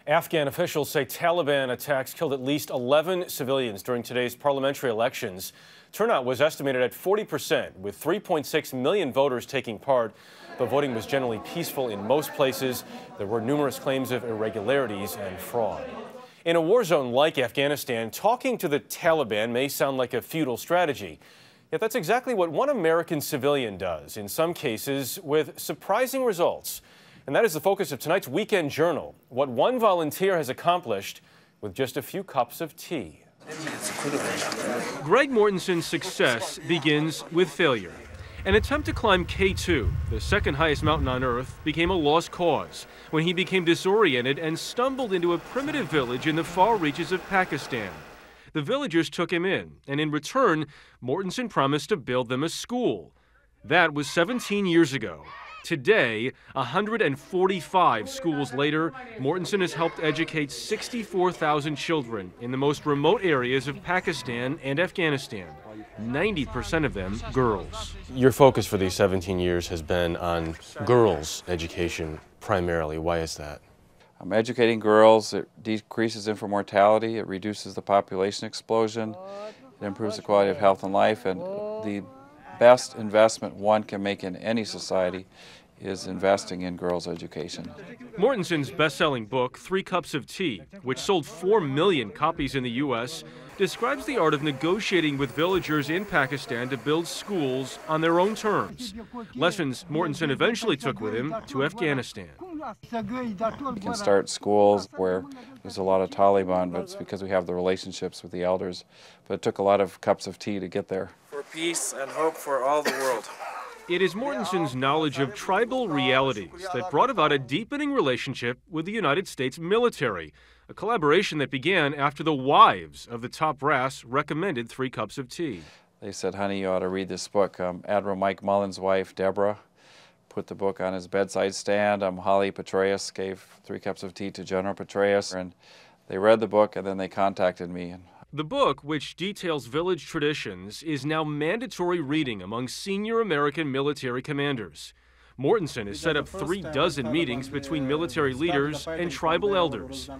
Afghan officials say Taliban attacks killed at least 11 civilians during today's parliamentary elections. Turnout was estimated at 40%, with 3.6 million voters taking part. The voting was generally peaceful in most places. There were numerous claims of irregularities and fraud. In a war zone like Afghanistan, talking to the Taliban may sound like a futile strategy. Yet that's exactly what one American civilian does, in some cases with surprising results. And that is the focus of tonight's Weekend Journal, what one volunteer has accomplished with just a few cups of tea. Greg Mortenson's success begins with failure. An attempt to climb K2, the second highest mountain on Earth, became a lost cause when he became disoriented and stumbled into a primitive village in the far reaches of Pakistan. The villagers took him in, and in return, Mortenson promised to build them a school. That was 17 years ago. Today, 145 schools later, Mortenson has helped educate 64,000 children in the most remote areas of Pakistan and Afghanistan, 90% of them girls. Your focus for these 17 years has been on girls' education primarily. Why is that? Educating girls, it decreases infant mortality, it reduces the population explosion, it improves the quality of health and life, and the best investment one can make in any society is investing in girls' education. Mortenson's best-selling book, 3 Cups of Tea, which sold 4 million copies in the U.S., describes the art of negotiating with villagers in Pakistan to build schools on their own terms. Lessons Mortenson eventually took with him to Afghanistan. We can start schools where there's a lot of Taliban, but it's because we have the relationships with the elders. But it took a lot of cups of tea to get there. For peace and hope for all the world. It is Mortenson's knowledge of tribal realities that brought about a deepening relationship with the United States military, a collaboration that began after the wives of the top brass recommended 3 cups of tea. They said, honey, you ought to read this book. Admiral Mike Mullen's wife, Deborah, put the book on his bedside stand. Holly Petraeus gave 3 cups of tea to General Petraeus, and they read the book and then they contacted me. The book, which details village traditions, is now mandatory reading among senior American military commanders. Mortenson has set up 36 meetings between military leaders and tribal elders.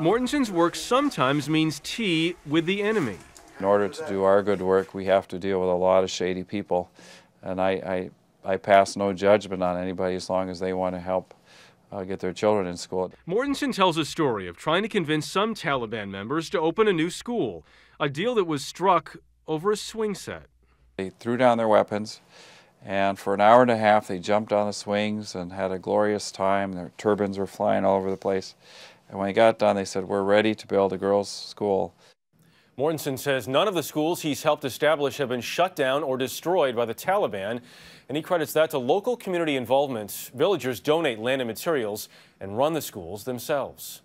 Mortenson's work sometimes means tea with the enemy. In order to do our good work, we have to deal with a lot of shady people, and I pass no judgment on anybody as long as they want to help get their children in school. Mortenson tells a story of trying to convince some Taliban members to open a new school, a deal that was struck over a swing set. They threw down their weapons, and for an hour and a half they jumped on the swings and had a glorious time. Their turbans were flying all over the place. And when they got done, they said, we're ready to build a girls' school. Mortenson says none of the schools he's helped establish have been shut down or destroyed by the Taliban, and he credits that to local community involvement. Villagers donate land and materials and run the schools themselves.